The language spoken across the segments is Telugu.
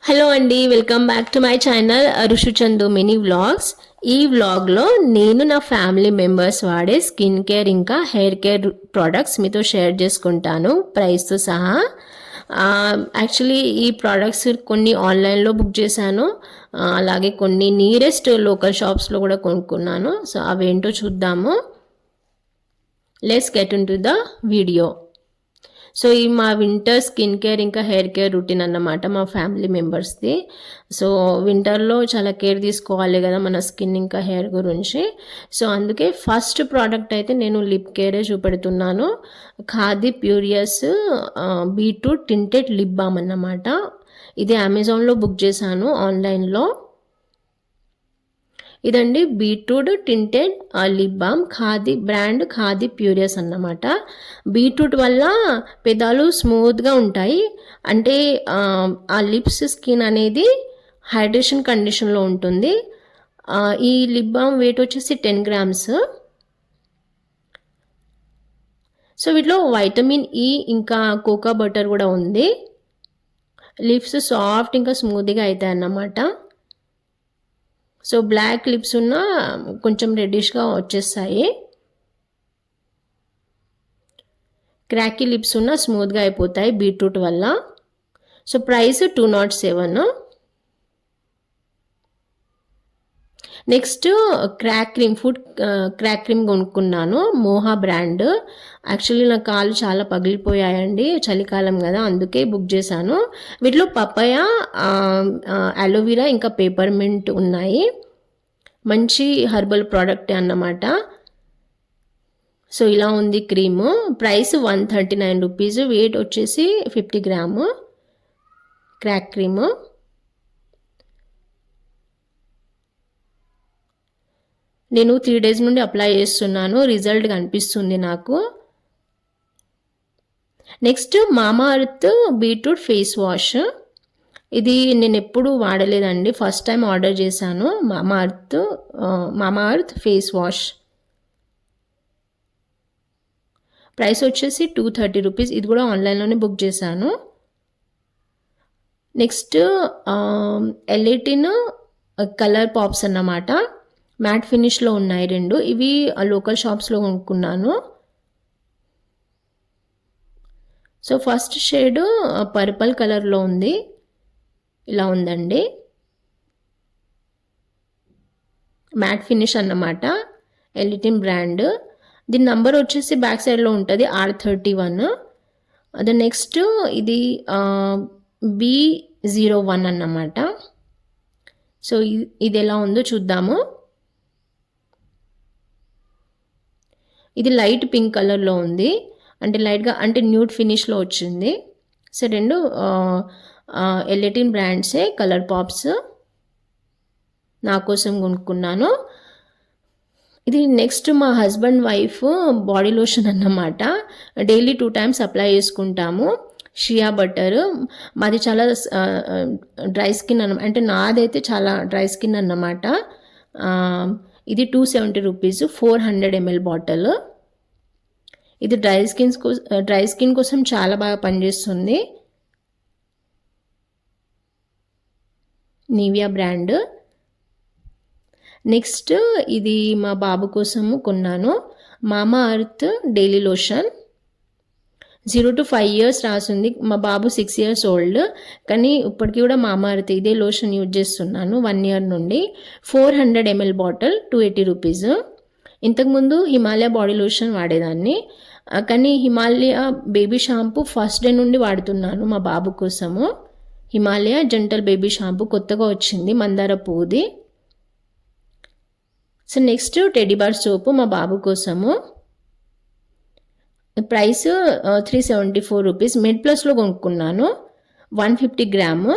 హలో అండి, welcome back to my channel Rushu Chandu mini vlogs. ఈ వ్లాగ్లో నేను నా ఫ్యామిలీ మెంబర్స్ వాడే స్కిన్ కేర్ ఇంకా హెయిర్ కేర్ ప్రోడక్ట్స్ మీతో షేర్ చేసుకుంటాను, ప్రైస్తో సహా. యాక్చువల్లీ ఈ ప్రోడక్ట్స్ కొన్ని ఆన్లైన్లో బుక్ చేశాను, అలాగే కొన్ని నియరెస్ట్ లోకల్ షాప్స్లో కూడా కొనుక్కున్నాను. సో అవేంటో చూద్దాము. Let's get in to the video. So ఈ మా వింటర్ స్కిన్ కేర్ ఇంకా హెయిర్ కేర్ రొటీన్ అన్నమాట మా ఫ్యామిలీ మెంబర్స్ది. సో వింటర్లో చాలా కేర్ తీసుకోవాలి కదా మన స్కిన్ ఇంకా హెయిర్ గురించి. సో అందుకే ఫస్ట్ ప్రోడక్ట్ అయితే నేను లిప్ కేరే చూపెడుతున్నాను. ఖాదీ ప్యూరియస్ బీట్రూట్ టింటెడ్ లిప్ బామ్ అన్నమాట. ఇది అమెజాన్లో బుక్ చేశాను ఆన్లైన్లో. ఇదండి beetroot tinted lip balm, Khadi brand, Khadi ప్యూరియస్ అన్నమాట. బీట్రూట్ వల్ల పెదాలు స్మూత్గా ఉంటాయి, అంటే ఆ లిప్స్ స్కిన్ అనేది హైడ్రేషన్ కండిషన్లో ఉంటుంది. ఈ లిప్ బామ్ వెయిట్ వచ్చేసి 10 grams. సో వీటిలో వైటమిన్ ఈ ఇంకా కోకో బటర్ కూడా ఉంది. లిప్స్ సాఫ్ట్ ఇంకా స్మూత్గా అవుతాయి అన్నమాట. సో బ్లాక్ లిప్స్ ఉన్న కొంచెం రెడ్డిష్గా వచ్చేస్తాయి, క్రాకీ లిప్స్ ఉన్న స్మూత్గా అయిపోతాయి బీట్రూట్ వల్ల. So price 207. Next crack cream, food crack cream కొనుక్కున్నాను, మోహా బ్రాండ్. యాక్చువల్లీ నా కాళ్ళు చాలా పగిలిపోయాయండి, చలికాలం కదా, అందుకే బుక్ చేశాను. వీటిలో పపాయ, అలోవెరా ఇంకా పేపర్మెంట్ ఉన్నాయి. మంచి హెర్బల్ ప్రోడక్ట్ అన్నమాట. సో ఇలా ఉంది క్రీము. ప్రైస్ 139 రూపీస్, వెయిట్ వచ్చేసి 50 grams క్రాక్ క్రీము. నేను 3 days నుండి అప్లై చేస్తున్నాను, రిజల్ట్ కనిపిస్తుంది నాకు. నెక్స్ట్ మామా ఎర్త్ బీట్రూట్ ఫేస్ వాష్. ఇది నేను ఎప్పుడు వాడలేదండి, ఫస్ట్ టైం ఆర్డర్ చేశాను. మామా ఎర్త్ ఫేస్ వాష్. ప్రైస్ వచ్చేసి 230 రూపీస్. ఇది కూడా ఆన్లైన్లోనే బుక్ చేశాను. నెక్స్ట్ ఎలైటిన్ కలర్ పాప్స్ అన్నమాట, మ్యాట్ ఫినిష్లో ఉన్నాయి 2. ఇవి లోకల్ షాప్స్లో కొనుక్కున్నాను. సో ఫస్ట్ షేడ్ పర్పుల్ కలర్లో ఉంది, ఇలా ఉందండి. మ్యాట్ ఫినిష్ అన్నమాట, ఎలిటిన్ బ్రాండ్. దీని నంబర్ వచ్చేసి బ్యాక్ సైడ్లో ఉంటుంది, R31. అది నెక్స్ట్ ఇది B01 అన్నమాట. సో ఇది ఎలా ఉందో చూద్దాము. ఇది లైట్ పింక్ కలర్లో ఉంది, అంటే లైట్గా అంటే న్యూడ్ ఫినిష్లో వచ్చింది. సో 2 ఎలిటిన్ బ్రాండ్సే కలర్ పాప్స్, నా కోసం కొనుక్కున్నాను. ఇది నెక్స్ట్ మా హస్బెండ్ వైఫ్ బాడీ లోషన్ అన్నమాట. డైలీ 2 times అప్లై చేసుకుంటాము. Shea butter. మాది చాలా డ్రై స్కిన్ అంటే నాదైతే చాలా డ్రై స్కిన్ అన్నమాట. ఇది 270 రూపీస్, 400 ml బాటిల్. ఇది డ్రై స్కిన్ కోసం చాలా బాగా పనిచేస్తుంది. Nivea brand. నెక్స్ట్ ఇది మా బాబు కోసము కొన్నాను, మామా earth daily lotion. 0 to 5 years రాసింది, మా బాబు 6 years old, కానీ ఇప్పటికీ కూడా మామా ఎర్త్ ఇదే లోషన్ యూజ్ చేస్తున్నాను 1 year నుండి. 400 ml బాటిల్, 280 రూపీస్. ఇంతకుముందు హిమాలయ బాడీ లోషన్ వాడేదాన్ని, కానీ Himalaya baby shampoo first day నుండి వాడుతున్నాను మా బాబు కోసము. హిమాలయ జెంటల్ బేబీ షాంపూ కొత్తగా వచ్చింది, మందార పువ్వుది. సో నెక్స్ట్ టెడ్డీ బార్ సోపు మా బాబు కోసము. Price 374 rupees. మెడ్ ప్లస్లో కొనుక్కున్నాను, 150 grams.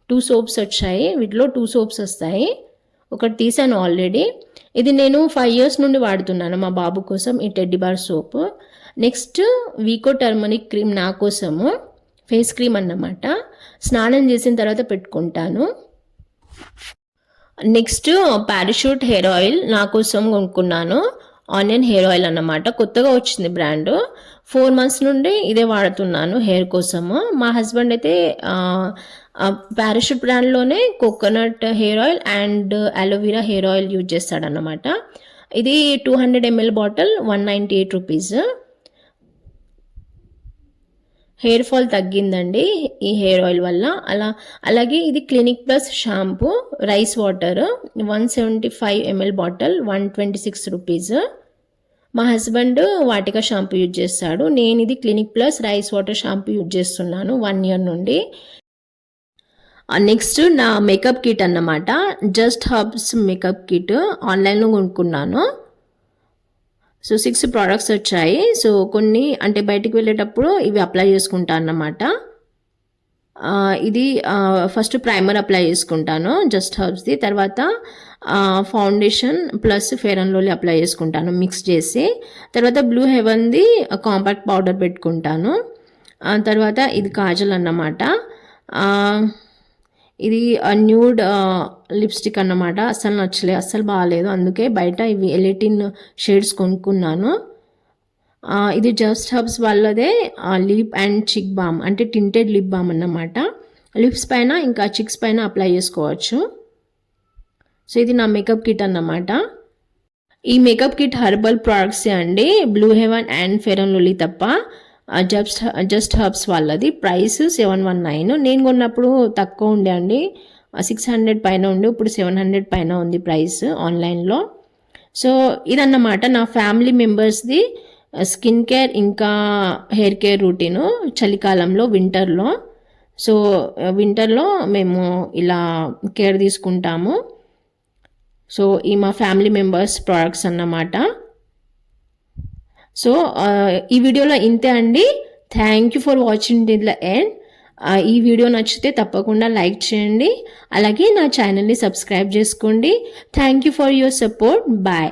2 soaps వచ్చాయి, వీటిలో 2 soaps వస్తాయి, ఒకటి తీసాను ఆల్రెడీ. ఇది నేను 5 years నుండి వాడుతున్నాను మా బాబు కోసం ఈ teddy bar soap. Next Vicco turmeric cream నా కోసము, ఫేస్ క్రీమ్ అన్నమాట. స్నానం చేసిన తర్వాత పెట్టుకుంటాను. నెక్స్ట్ పారాషూట్ హెయిర్ ఆయిల్ నా కోసం కొనుక్కున్నాను, ఆనియన్ హెయిర్ ఆయిల్ అన్నమాట, కొత్తగా వచ్చింది బ్రాండ్. 4 months నుండి ఇదే వాడుతున్నాను హెయిర్ కోసము. మా హస్బెండ్ అయితే పారాషూట్ బ్రాండ్లోనే coconut hair oil and aloe vera hair oil use చేస్తాడన్నమాట. ఇది 200 ml bottle 198 rupees. Hair fall తగ్గిందండి ఈ హెయిర్ ఆయిల్ వల్ల. అలాగే ఇది Clinic Plus shampoo rice water 175 ml bottle 126 rupees. మా హస్బెండ్ వాటికా షాంపూ యూజ్ చేస్తాడు. నేను ఇది Clinic Plus rice water shampoo use చేస్తున్నాను 1 year నుండి. నెక్స్ట్ నా మేకప్ కిట్ అన్నమాట. జస్ట్ హర్బ్స్ మేకప్ కిట్ ఆన్లైన్లో కొనుక్కున్నాను. సో 6 ప్రోడక్ట్స్ వచ్చాయి. సో కొన్ని అంటే బయటికి వెళ్ళేటప్పుడు ఇవి అప్లై చేసుకుంటాను అన్నమాట. ఇది ఫస్ట్ ప్రైమర్ అప్లై చేసుకుంటాను జస్ట్ హర్బ్స్ది. తర్వాత foundation plus fair and lovely apply చేసుకుంటాను మిక్స్ చేసి. తర్వాత బ్లూ హెవెన్ది కాంపాక్ట్ పౌడర్ పెట్టుకుంటాను. తర్వాత ఇది కాజల్ అన్నమాట. ఇది న్యూడ్ లిప్స్టిక్ అన్నమాట. అస్సలు నచ్చలేదు, అస్సలు బాగాలేదు. అందుకే బయట ఇవి 18 షేడ్స్ కొనుక్కున్నాను. ఇది జస్ట్ హర్బ్స్ వాళ్ళదే లిప్ అండ్ చిక్ బామ్ అంటే టింటెడ్ లిప్ బామ్ అన్నమాట. లిప్స్ పైన ఇంకా చిక్స్ పైన అప్లై చేసుకోవచ్చు. సో ఇది నా మేకప్ కిట్ అన్నమాట. ఈ మేకప్ కిట్ హెర్బల్ ప్రోడక్ట్సే అండి, blue heaven and fair and lovely తప్ప. జస్ట్ హర్బ్స్ వాళ్ళది. ప్రైస్ 719. నేను కొన్నప్పుడు తక్కువ ఉండే అండి, 600 పైన ఉండే. ఇప్పుడు 700 పైన ఉంది ప్రైస్ ఆన్లైన్లో. సో ఇదన్నమాట నా ఫ్యామిలీ మెంబర్స్ది స్కిన్ కేర్ ఇంకా హెయిర్ కేర్ రూటీను చలికాలంలో వింటర్లో. సో వింటర్లో మేము ఇలా కేర్ తీసుకుంటాము. సో ఈ మా ఫ్యామిలీ మెంబర్స్ ప్రోడక్ట్స్ అన్నమాట. సో ఈ వీడియోలో ఇంతే అండి. Thank you for watching till the end. ఈ వీడియో నచ్చితే తప్పకుండా లైక్ చేయండి. అలాగే నా ఛానల్ని సబ్స్క్రైబ్ చేసుకోండి. Thank you for your support. Bye.